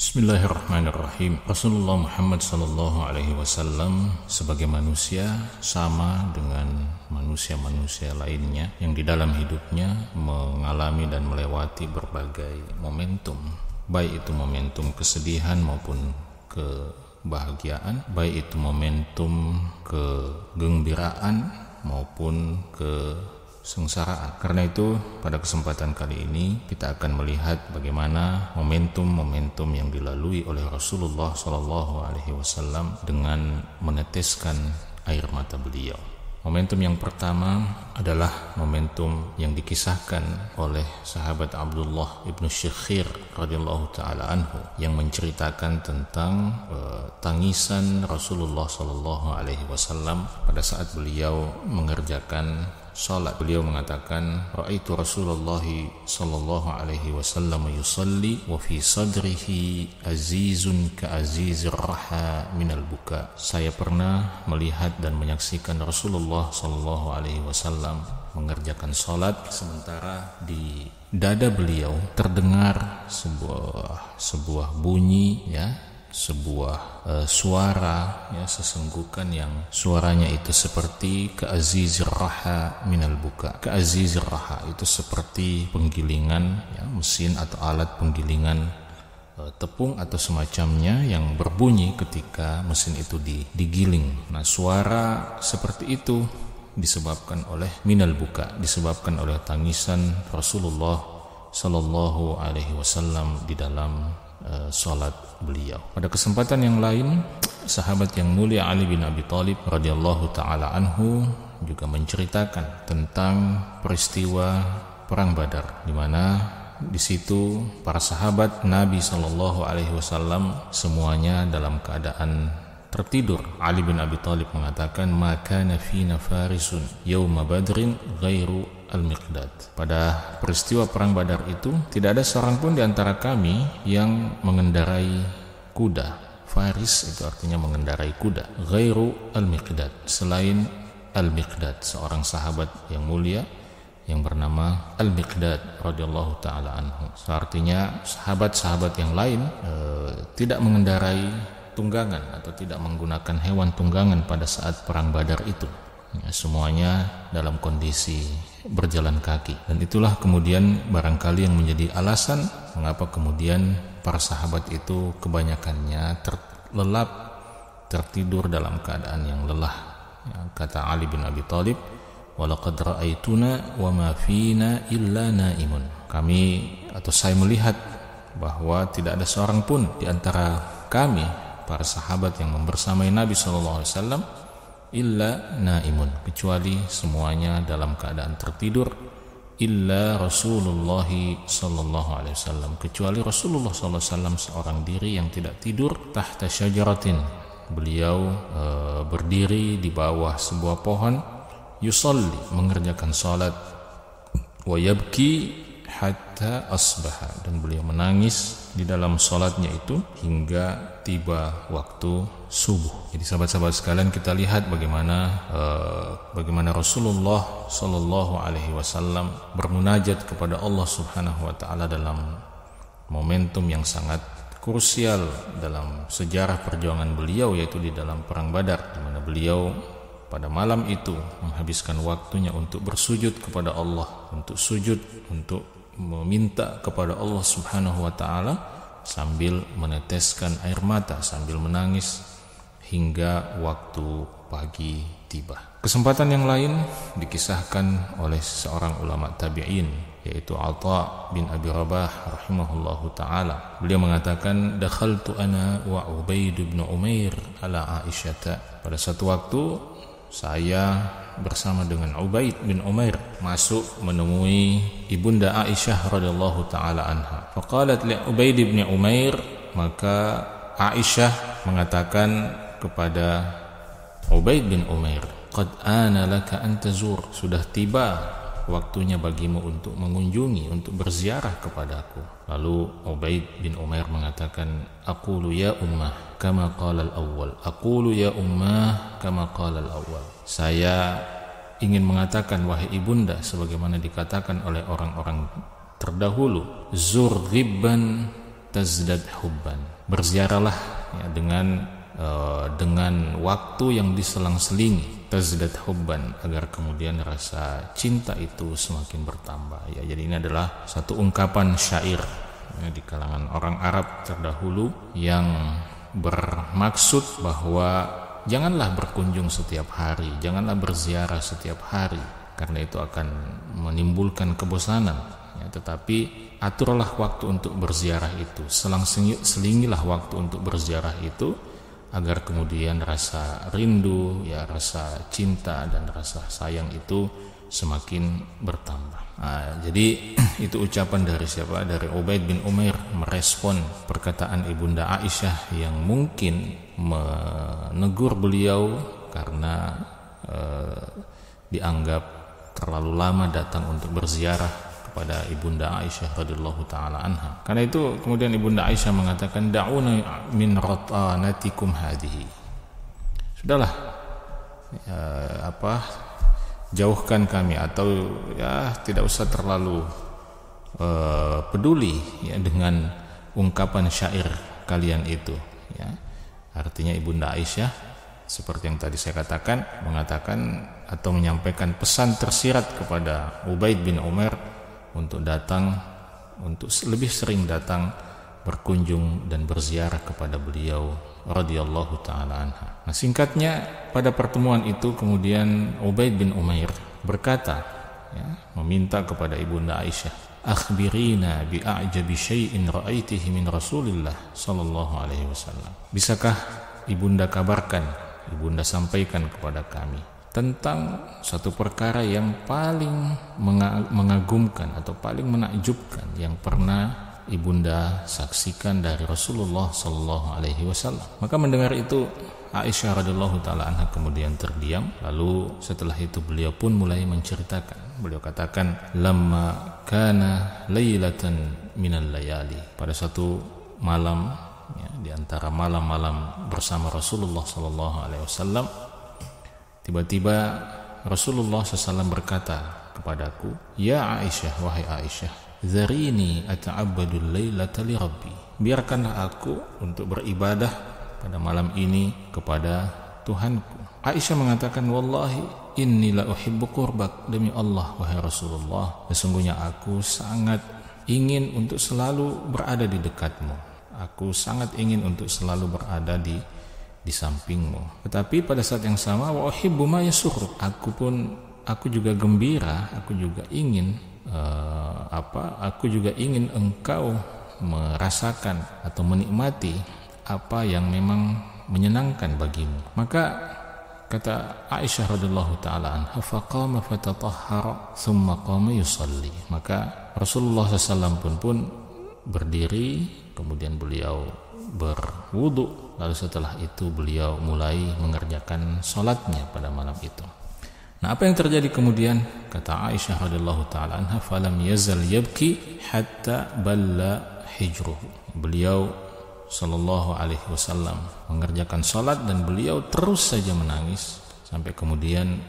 Bismillahirrahmanirrahim. Rasulullah Muhammad sallallahu alaihi wasallam sebagai manusia sama dengan manusia-manusia lainnya yang di dalam hidupnya mengalami dan melewati berbagai momentum, baik itu momentum kesedihan maupun kebahagiaan, baik itu momentum kegembiraan maupun kesengsaraan. Karena itu pada kesempatan kali ini kita akan melihat bagaimana momentum-momentum yang dilalui oleh Rasulullah SAW dengan meneteskan air mata beliau. Momentum yang pertama adalah momentum yang dikisahkan oleh sahabat Abdullah ibnu Syekhir radhiyallahu taala anhu yang menceritakan tentang tangisan Rasulullah SAW pada saat beliau mengerjakan salat. Beliau mengatakan, "Ra'aitu Rasulullah sallallahu alaihi wasallam yusalli wa fi sadrihi azizun ka azizir raha minal buka." Saya pernah melihat dan menyaksikan Rasulullah sallallahu alaihi wasallam mengerjakan salat sementara di dada beliau terdengar sebuah bunyi, sebuah suara, sesenggukan yang suaranya itu seperti keazizir raha minal buka. Keazizir raha itu seperti penggilingan, mesin atau alat penggilingan tepung atau semacamnya yang berbunyi ketika mesin itu digiling. Nah, suara seperti itu disebabkan oleh minal buka, disebabkan oleh tangisan Rasulullah sallallahu alaihi wasallam di dalam salat beliau. Pada kesempatan yang lain, sahabat yang mulia Ali bin Abi Thalib radhiyallahu taala anhu juga menceritakan tentang peristiwa perang Badar, di mana di situ para sahabat Nabi sallallahu alaihi wasallam semuanya dalam keadaan tertidur. Ali bin Abi Thalib mengatakan, "Maka nafina farisun yauma badrin ghairu al-Miqdad." Pada peristiwa perang Badar itu tidak ada seorang pun di antara kami yang mengendarai kuda. Faris itu artinya mengendarai kuda. Ghairu al-Miqdad, selain al-Miqdad, seorang sahabat yang mulia yang bernama Al-Miqdad radhiyallahu taala anhu. Artinya sahabat-sahabat yang lain tidak mengendarai tunggangan atau tidak menggunakan hewan tunggangan pada saat perang Badar itu. Semuanya dalam kondisi berjalan kaki. Dan itulah kemudian barangkali yang menjadi alasan mengapa kemudian para sahabat itu kebanyakannya terlelap, tertidur dalam keadaan yang lelah. Kata Ali bin Abi Thalib, "Walaqad ra'aituna wa ma fina illa naimun." Kami atau saya melihat bahwa tidak ada seorang pun di antara kami para sahabat yang membersamai Nabi SAW illa naimun, kecuali semuanya dalam keadaan tertidur, illa Rasulullah SAW, kecuali Rasulullah SAW seorang diri yang tidak tidur. Tahta syajaratin, beliau berdiri di bawah sebuah pohon, yusalli, mengerjakan salat, wa yabki hatta asbaha, dan beliau menangis di dalam salatnya itu hingga tiba waktu subuh. Jadi sahabat-sahabat sekalian, kita lihat bagaimana Rasulullah sallallahu alaihi wasallam bermunajat kepada Allah Subhanahu wa taala dalam momentum yang sangat krusial dalam sejarah perjuangan beliau, yaitu di dalam perang Badar, di mana beliau pada malam itu menghabiskan waktunya untuk bersujud kepada Allah, untuk sujud, untuk meminta kepada Allah Subhanahu wa taala sambil meneteskan air mata, sambil menangis hingga waktu pagi tiba. Kesempatan yang lain dikisahkan oleh seorang ulama tabi'in, yaitu Atha bin Abi Rabah rahimahullahu taala. Beliau mengatakan, "Dakhaltu ana wa Ubaid bin Umair ala Aisyah." Pada satu waktu saya bersama dengan Ubaid bin Umair masuk menemui ibunda Aisyah radhiyallahu taala anha. Faqalat li Ubaid bin Umair, maka Aisyah mengatakan kepada Ubaid bin Umair, "Qad ana laka an tazur." Sudah tiba waktunya bagimu untuk mengunjungi, untuk berziarah kepadaku. Lalu Ubaid bin Umair mengatakan, "Aqulu ya ummah kama qala al-awwal." Aqulu ya ummah kama qala al-awwal. Saya ingin mengatakan, wahai ibunda, sebagaimana dikatakan oleh orang-orang terdahulu, zur ghibban tazdad hubban. berziarahlah ya, dengan waktu yang diselang-selingi, tazdad hubban, agar kemudian rasa cinta itu semakin bertambah ya. Jadi ini adalah satu ungkapan syair ya, di kalangan orang Arab terdahulu yang bermaksud bahwa janganlah berkunjung setiap hari, janganlah berziarah setiap hari, karena itu akan menimbulkan kebosanan ya, tetapi aturlah waktu untuk berziarah itu, selingilah waktu untuk berziarah itu, agar kemudian rasa rindu ya, rasa cinta dan rasa sayang itu semakin bertambah. Jadi itu ucapan dari siapa? Dari Ubaid bin Umair merespon perkataan Ibunda Aisyah yang mungkin menegur beliau karena dianggap terlalu lama datang untuk berziarah kepada Ibunda Aisyah radhiyallahu taala anha. Karena itu kemudian Ibunda Aisyah mengatakan, da'una min ratanatikum hadhihi. Sudahlah, jauhkan kami, atau ya tidak usah terlalu peduli ya dengan ungkapan syair kalian itu ya. Artinya Ibunda Aisyah seperti yang tadi saya katakan, mengatakan atau menyampaikan pesan tersirat kepada Ubaid bin Umair untuk lebih sering datang berkunjung dan berziarah kepada beliau radhiyallahu taala anha. Nah, singkatnya pada pertemuan itu kemudian Ubaid bin Umair berkata ya, meminta kepada Ibunda Aisyah, akhbirina bi a'jabi syai'in ra'aitihi min Rasulillah sallallahu alaihi wasallam. Bisakah Ibunda kabarkan, Ibunda sampaikan kepada kami tentang satu perkara yang paling mengagumkan atau paling menakjubkan yang pernah Ibunda saksikan dari Rasulullah sallallahu alaihi wasallam. Maka mendengar itu Aisyah radhiyallahu taala anha kemudian terdiam, lalu setelah itu beliau pun mulai menceritakan. Beliau katakan, lamma kana lailatan minal layali, pada satu malam ya, di antara malam-malam bersama Rasulullah sallallahu alaihi wasallam, tiba-tiba Rasulullah SAW berkata kepadaku, ya Aisyah, wahai Aisyah, zarini ata'abbadul lailata li Rabbi. Biarkanlah aku untuk beribadah pada malam ini kepada Tuhanku. Aisyah mengatakan, wallahi inni la uhibbu qurbak, demi Allah wahai Rasulullah, sesungguhnya aku sangat ingin untuk selalu berada di dekatmu. Aku sangat ingin untuk selalu berada di sampingmu. Tetapi pada saat yang sama, wa uhibbu ma yasurruk, aku juga gembira, aku juga ingin aku juga ingin engkau merasakan atau menikmati apa yang memang menyenangkan bagimu. Maka kata Aisyah radhiyallahu taala anha, faqama fatatahhara thumma qama yusalli. Maka Rasulullah SAW pun berdiri, kemudian beliau berwudu, lalu setelah itu beliau mulai mengerjakan sholatnya pada malam itu. Nah, apa yang terjadi kemudian? Kata Aisyah radhiyallahu taala anha, falam yazal yabki hatta balla hijruhu. Beliau sallallahu alaihi wasallam mengerjakan sholat dan beliau terus saja menangis sampai kemudian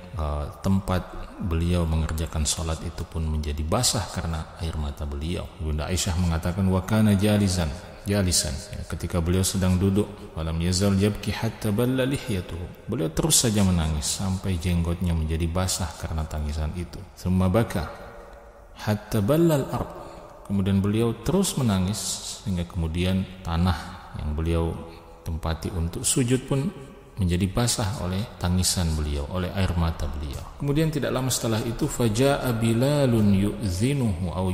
tempat beliau mengerjakan sholat itu pun menjadi basah karena air mata beliau. Bunda Aisyah mengatakan, wa kana jalisan ya, ketika beliau sedang duduk, walam yazal yabki hatta balla lihyatuhu, beliau terus saja menangis sampai jenggotnya menjadi basah karena tangisan itu. Tsumma baka hatta balla al-ard, kemudian beliau terus menangis sehingga kemudian tanah yang beliau tempati untuk sujud pun menjadi basah oleh tangisan beliau, oleh air mata beliau. Kemudian tidak lama setelah itu, faja'a Bilalun yu'zinuhu au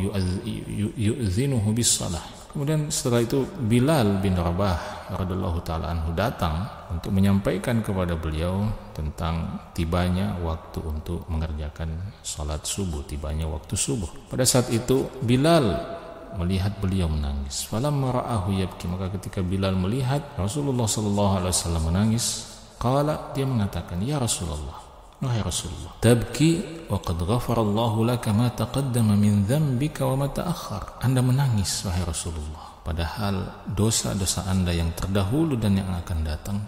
yu'zinuhu bis-shalah. Kemudian setelah itu Bilal bin Rabah radhiyallahu taala anhu datang untuk menyampaikan kepada beliau tentang tibanya waktu untuk mengerjakan salat subuh, tibanya waktu subuh. Pada saat itu Bilal melihat beliau menangis. Falamma ra'ahu yabki, maka ketika Bilal melihat Rasulullah sallallahu alaihi wasallam menangis, qala, dia mengatakan, ya Rasulullah, wahai Rasulullah, tabki wa qad ghafarallahu laka ma taqaddama min dhanbika wa ma ta'akhkhar. Anda menangis wahai Rasulullah, padahal dosa-dosa Anda yang terdahulu dan yang akan datang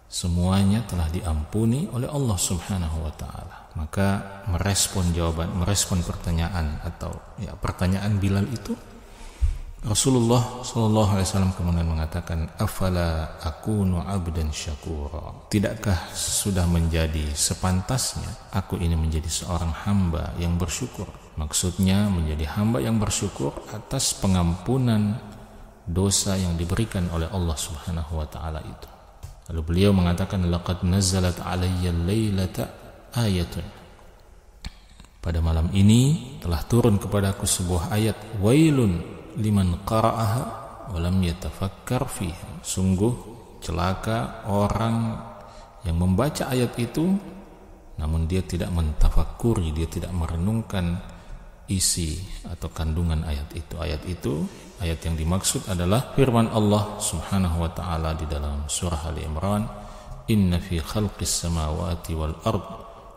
semuanya telah diampuni oleh Allah Subhanahu wa taala. Maka merespon pertanyaan atau pertanyaan Bilal itu, Rasulullah sallallahu alaihi wasallam kemudian mengatakan, afala akunu abdan syakura, tidakkah sudah menjadi sepantasnya aku ini menjadi seorang hamba yang bersyukur. Maksudnya menjadi hamba yang bersyukur atas pengampunan dosa yang diberikan oleh Allah Subhanahu wa taala itu. Lalu beliau mengatakan, laqad nazalat alayya lailata ayatun, pada malam ini telah turun kepadaku sebuah ayat, wailun liman qara'aha wa lam yatafakkar fiha, sungguh celaka orang yang membaca ayat itu namun dia tidak mentafakuri, dia tidak merenungkan isi atau kandungan ayat itu. Ayat yang dimaksud adalah firman Allah Subhanahu wa taala di dalam surah Ali Imran, inna fi khalqis samawati wal ard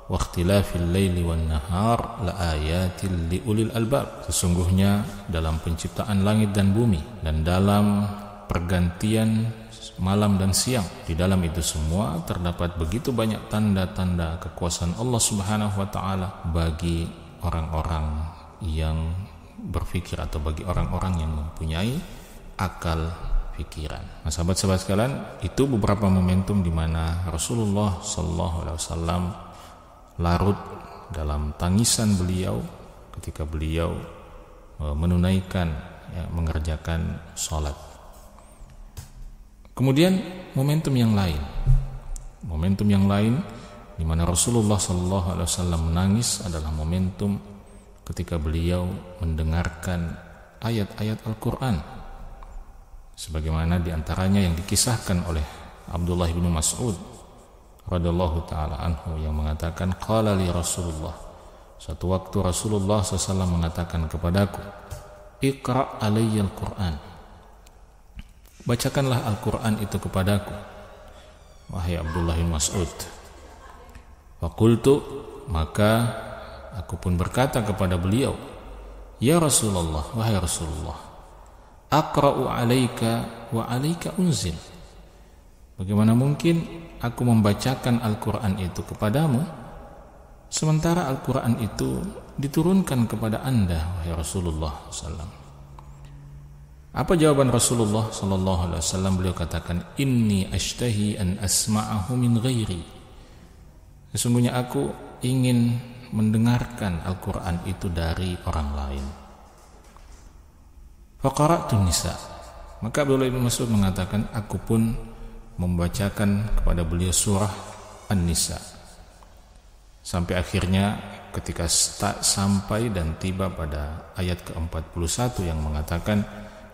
wa ikhtilafil laili wan nahar laayatil liulil albab, sesungguhnya dalam penciptaan langit dan bumi dan dalam pergantian malam dan siang, di dalam itu semua terdapat begitu banyak tanda-tanda kekuasaan Allah Subhanahu wa taala bagi orang-orang yang berpikir atau bagi orang-orang yang mempunyai akal pikiran. Nah, sahabat-sahabat sekalian, itu beberapa momentum di mana Rasulullah sallallahu alaihi wasallam larut dalam tangisan beliau ketika beliau menunaikan, mengerjakan sholat. Kemudian momentum yang lain di mana Rasulullah sallallahu alaihi wasallam menangis adalah momentum ketika beliau mendengarkan ayat-ayat Al-Quran, sebagaimana diantaranya yang dikisahkan oleh Abdullah bin Mas'ud radhiyallahu ta'ala anhu yang mengatakan, qala li Rasulullah, suatu waktu Rasulullah SAW mengatakan kepadaku, iqra' alayya al-Quran, bacakanlah Al-Quran itu kepadaku, wahai Abdullah bin Mas'ud. Faqultu, maka aku pun berkata kepada beliau, ya Rasulullah, wahai Rasulullah, aqra'u alayka wa alayka unzil, bagaimana mungkin aku membacakan Al-Quran itu kepadamu sementara Al-Quran itu diturunkan kepada anda, wahai Rasulullah SAW. Apa jawaban Rasulullah SAW? Beliau katakan, inni ashtahi an asma'ahu min ghairi, sesungguhnya aku ingin mendengarkan Al-Quran itu dari orang lain. Faqara'tu nisa, maka Abdullah bin Mas'ud mengatakan, aku pun membacakan kepada beliau surah An-Nisa, sampai akhirnya ketika sampai dan tiba pada ayat ke-41 yang mengatakan,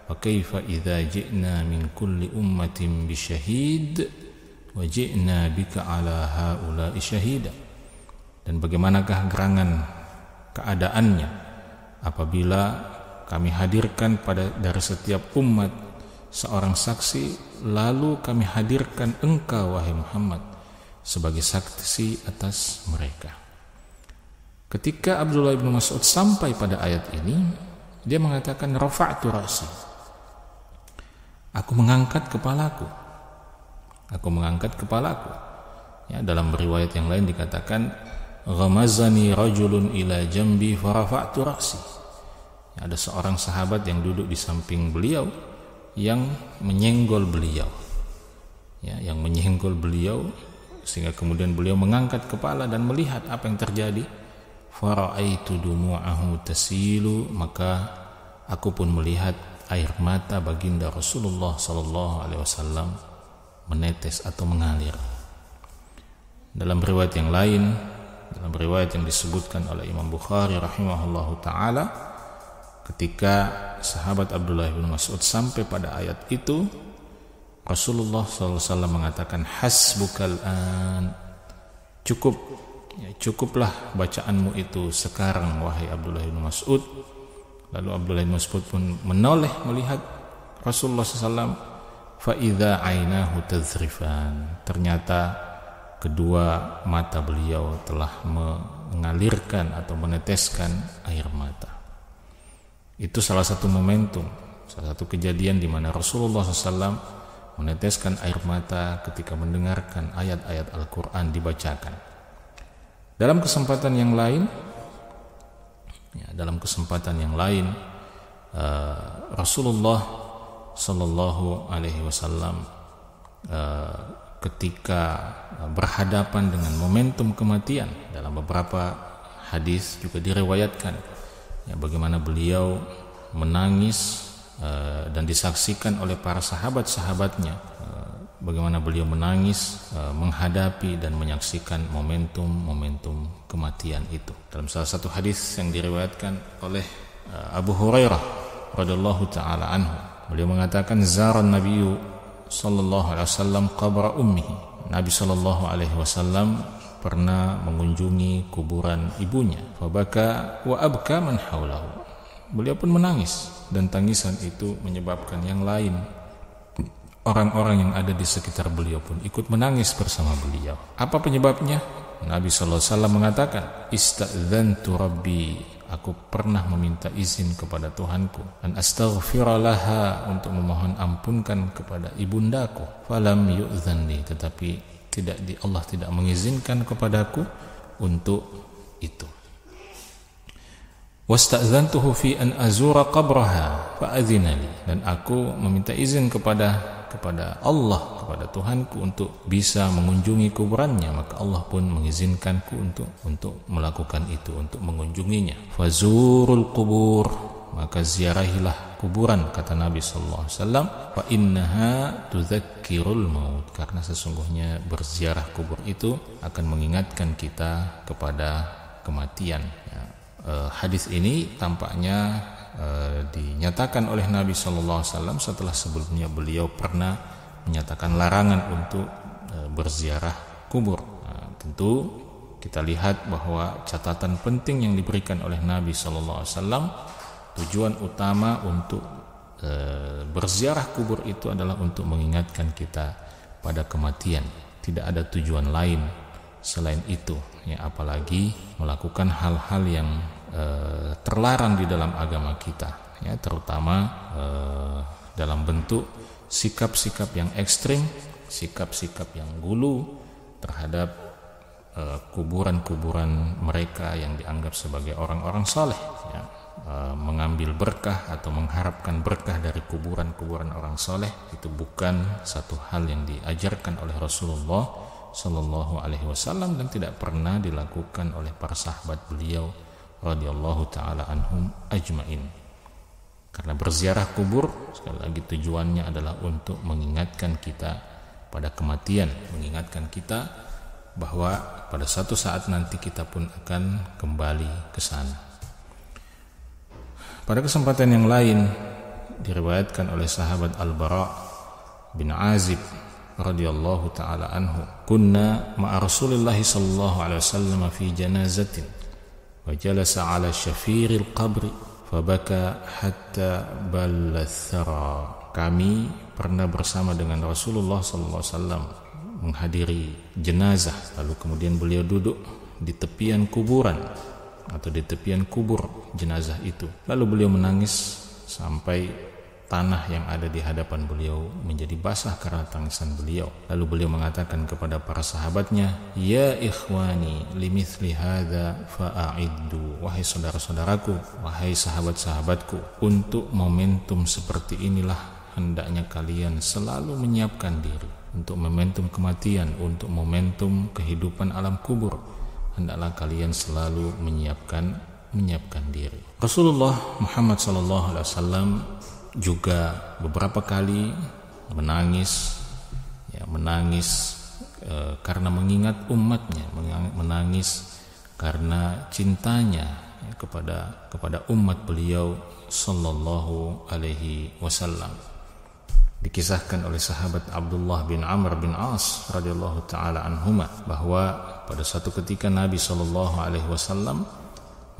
wa kaifa idza ji'na min kulli ummatin bisyahid wa ji'na bika ala haula'i syahida, dan bagaimanakah gerangan keadaannya apabila kami hadirkan dari setiap umat seorang saksi, lalu kami hadirkan engkau, wahai Muhammad, sebagai saksi atas mereka. Ketika Abdullah bin Mas'ud sampai pada ayat ini, dia mengatakan, rafa'tu ra'si, aku mengangkat kepalaku. Ya, dalam riwayat yang lain dikatakan, ghamazani rajulun ila jambi farafa'tu ra'si. Ya, ada seorang sahabat yang duduk di samping beliau yang menyenggol beliau, sehingga kemudian beliau mengangkat kepala dan melihat apa yang terjadi. Fara'aitu dumu'ahu tasilu, maka aku pun melihat air mata baginda Rasulullah sallallahu alaihi wasallam menetes atau mengalir. Dalam riwayat yang lain, dalam riwayat yang disebutkan oleh Imam Bukhari rahimahullahu ta'ala, ketika sahabat Abdullah bin Mas'ud sampai pada ayat itu, Rasulullah SAW mengatakan, hasbukal an, cukuplah bacaanmu itu sekarang, wahai Abdullah bin Mas'ud. Lalu Abdullah bin Mas'ud pun menoleh melihat Rasulullah SAW, fa idza ainahu tazrifan, ternyata kedua mata beliau telah mengalirkan atau meneteskan air mata. Itu salah satu momentum, salah satu kejadian di mana Rasulullah SAW meneteskan air mata ketika mendengarkan ayat-ayat Al-Quran dibacakan. Dalam kesempatan yang lain, Rasulullah Sallallahu Alaihi Wasallam ketika berhadapan dengan momentum kematian, dalam beberapa hadis juga diriwayatkan ya, bagaimana beliau menangis dan disaksikan oleh para sahabat-sahabatnya, bagaimana beliau menangis menghadapi dan menyaksikan momentum kematian itu. Dalam salah satu hadis yang diriwayatkan oleh Abu Hurairah radhiyallahu taala anhu, beliau mengatakan zaran nabiyyu sallallahu alaihi wasallam qabra ummihi. Nabi sallallahu alaihi wasallam pernah mengunjungi kuburan ibunya. Fabaka wa abka man haulahu. Beliau pun menangis, dan tangisan itu menyebabkan yang lain, orang-orang yang ada di sekitar beliau pun ikut menangis bersama beliau. Apa penyebabnya? Nabi sallallahu alaihi wasallam mengatakan, istadzantu rabbi, aku pernah meminta izin kepada Tuhanku, an astaghfira laha, untuk memohon ampunkan kepada ibundaku, falam yu'dzanni, tetapi Allah tidak mengizinkan kepadaku untuk itu. Wasta'dzantuhu fi an azura qabraha fa'adzina li, dan aku meminta izin kepada Allah, kepada Tuhanku, untuk bisa mengunjungi kuburannya, maka Allah pun mengizinkanku untuk melakukan itu, untuk mengunjunginya. Fazurul qubur, maka ziarahilah kuburan, kata Nabi sallallahu alaihi wasallam, fa innaha tudzakkirul maut, karena sesungguhnya berziarah kubur itu akan mengingatkan kita kepada kematian. Ya. Hadis ini tampaknya dinyatakan oleh Nabi sallallahu alaihi wasallam setelah sebelumnya beliau pernah menyatakan larangan untuk berziarah kubur. Tentu kita lihat bahwa catatan penting yang diberikan oleh Nabi sallallahu alaihi wasallam, tujuan utama untuk berziarah kubur itu adalah untuk mengingatkan kita pada kematian. Tidak ada tujuan lain selain itu, ya, apalagi melakukan hal-hal yang terlarang di dalam agama kita, ya, terutama dalam bentuk sikap-sikap yang ekstrim, sikap-sikap yang gulu terhadap kuburan-kuburan mereka yang dianggap sebagai orang-orang saleh, ya. Mengambil berkah atau mengharapkan berkah dari kuburan-kuburan orang saleh itu bukan satu hal yang diajarkan oleh Rasulullah Sallallahu Alaihi Wasallam, dan tidak pernah dilakukan oleh para sahabat beliau radhiyallahu taala anhum ajmain. Karena berziarah kubur, sekali lagi tujuannya adalah untuk mengingatkan kita pada kematian, mengingatkan kita bahwa pada suatu saat nanti kita pun akan kembali ke sana. Pada kesempatan yang lain diriwayatkan oleh sahabat Al-Bara bin Azib radhiyallahu taala anhu, kunna ma'a Rasulillah sallallahu alaihi wasallam fi janazatin wa jalasa ala syafiril qabri fabaka hatta balla thara. Kami pernah bersama dengan Rasulullah sallallahu alaihi wasallam menghadiri jenazah, lalu kemudian beliau duduk di tepian kuburan atau di tepian kubur jenazah itu, lalu beliau menangis sampai tanah yang ada di hadapan beliau menjadi basah karena tangisan beliau. Lalu beliau mengatakan kepada para sahabatnya, ya ikhwani limithli hadza fa'iddu, wahai saudara-saudaraku, wahai sahabat-sahabatku, untuk momentum seperti inilah hendaknya kalian selalu menyiapkan diri. Untuk momentum kematian, untuk momentum kehidupan alam kubur, hendaklah kalian selalu menyiapkan diri. Rasulullah Muhammad sallallahu alaihi wasallam juga beberapa kali menangis karena mengingat umatnya, menangis karena cintanya kepada umat beliau sallallahu alaihi wasallam. Dikisahkan oleh sahabat Abdullah bin Amr bin As radhiyallahu taala anhuma bahwa pada suatu ketika Nabi sallallahu alaihi wasallam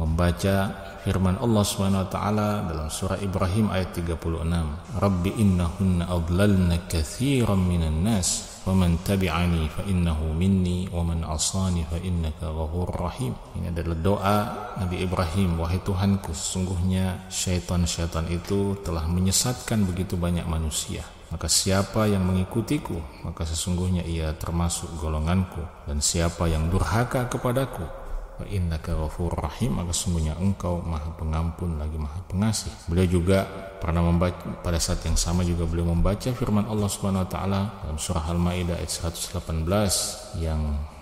membaca firman Allah Subhanahu wa taala dalam surah Ibrahim ayat 36, Rabbi innahunna adlalna katsiran minan nas wa man tabi'ani fa innahu minni wa man 'asani fa innaka ghafurur rahim. Ini adalah doa Nabi Ibrahim, wahai Tuhanku, sesungguhnya syaitan-syaitan itu telah menyesatkan begitu banyak manusia, maka siapa yang mengikutiku maka sesungguhnya ia termasuk golonganku, dan siapa yang durhaka kepadaku wa innaka ghafurur rahim, maka sungguhnya engkau maha pengampun lagi maha pengasih. Beliau juga pernah membaca, pada saat yang sama juga beliau membaca firman Allah Subhanahu wa taala dalam surah Al-Maidah ayat 118 yang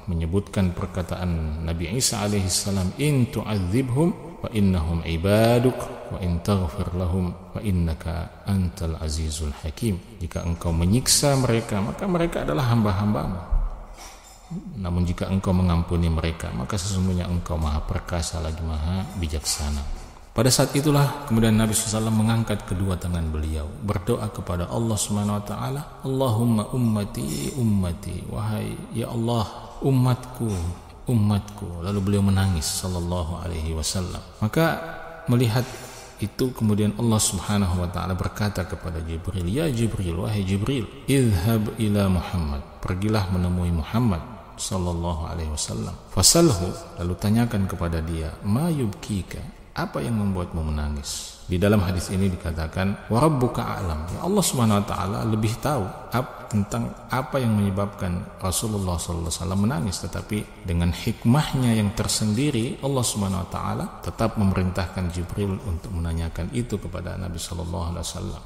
menyebutkan perkataan Nabi Isa alaihi salam, in tu'adzibhum fa innahum ibaduk wa in taghfir lahum fa innaka antal azizul hakim. Jika engkau menyiksa mereka, maka mereka adalah hamba-hambamu. Namun jika engkau mengampuni mereka, maka sesungguhnya engkau maha perkasa lagi maha bijaksana. Pada saat itulah kemudian Nabi SAW mengangkat kedua tangan beliau, berdoa kepada Allah Subhanahu wa taala, Allahumma ummati ummati, wahai ya Allah umatku umatku. Lalu beliau menangis sallallahu alaihi wasallam. Maka melihat itu kemudian Allah Subhanahu wa taala berkata kepada Jibril, ya Jibril, wahai Jibril, idhhab ila Muhammad, pergilah menemui Muhammad sallallahu alaihi wasallam, fasalhu, lalu tanyakan kepada dia, ma yubkika, apa yang membuatmu menangis. Di dalam hadis ini dikatakan wa rabbuka a'lam, ya Allah Subhanahu wa taala lebih tahu tentang apa yang menyebabkan Rasulullah sallallahu alaihi wasallam menangis, tetapi dengan hikmahnya yang tersendiri Allah Subhanahu wa taala tetap memerintahkan Jibril untuk menanyakan itu kepada Nabi sallallahu alaihi wasallam.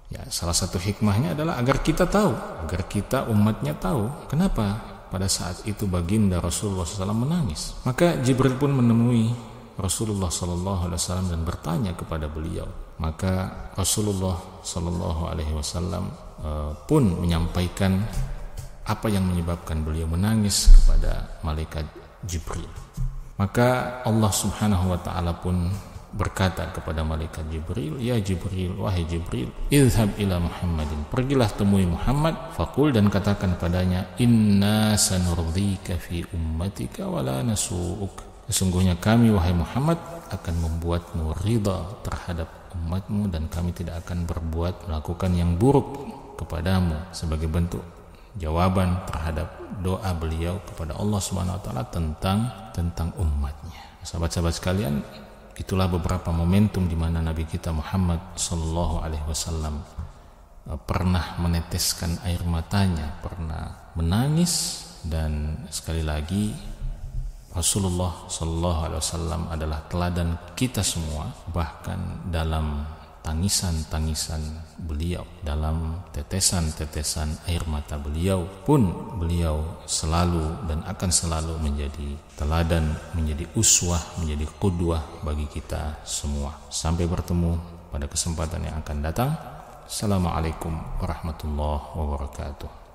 Ya, salah satu hikmahnya adalah agar kita tahu, agar kita umatnya tahu kenapa pada saat itu baginda Rasulullah SAW menangis. Maka Jibril pun menemui Rasulullah SAW dan bertanya kepada beliau. Maka Rasulullah SAW pun menyampaikan apa yang menyebabkan beliau menangis kepada malaikat Jibril. Maka Allah Subhanahu wa taala pun berkata kepada malaikat Jibril, ya Jibril, wahai Jibril, idhhab ila Muhammadin, pergilah temui Muhammad, faqul, dan katakan padanya, inna sanurdika fi ummatika wa la nasu'uk, sesungguhnya kami wahai Muhammad akan membuatmu ridha terhadap umatmu dan kami tidak akan berbuat melakukan yang buruk kepadamu, sebagai bentuk jawaban terhadap doa beliau kepada Allah Subhanahu wa taala tentang umatnya. Sahabat-sahabat sekalian, itulah beberapa momentum di mana Nabi kita Muhammad sallallahu alaihi wasallam pernah meneteskan air matanya, pernah menangis, dan sekali lagi Rasulullah sallallahu alaihi wasallam adalah teladan kita semua, bahkan dalam tangisan-tangisan beliau, dalam tetesan-tetesan air mata beliau pun beliau selalu dan akan selalu menjadi teladan, menjadi uswah, menjadi qudwah bagi kita semua. Sampai bertemu pada kesempatan yang akan datang. Assalamualaikum warahmatullahi wabarakatuh.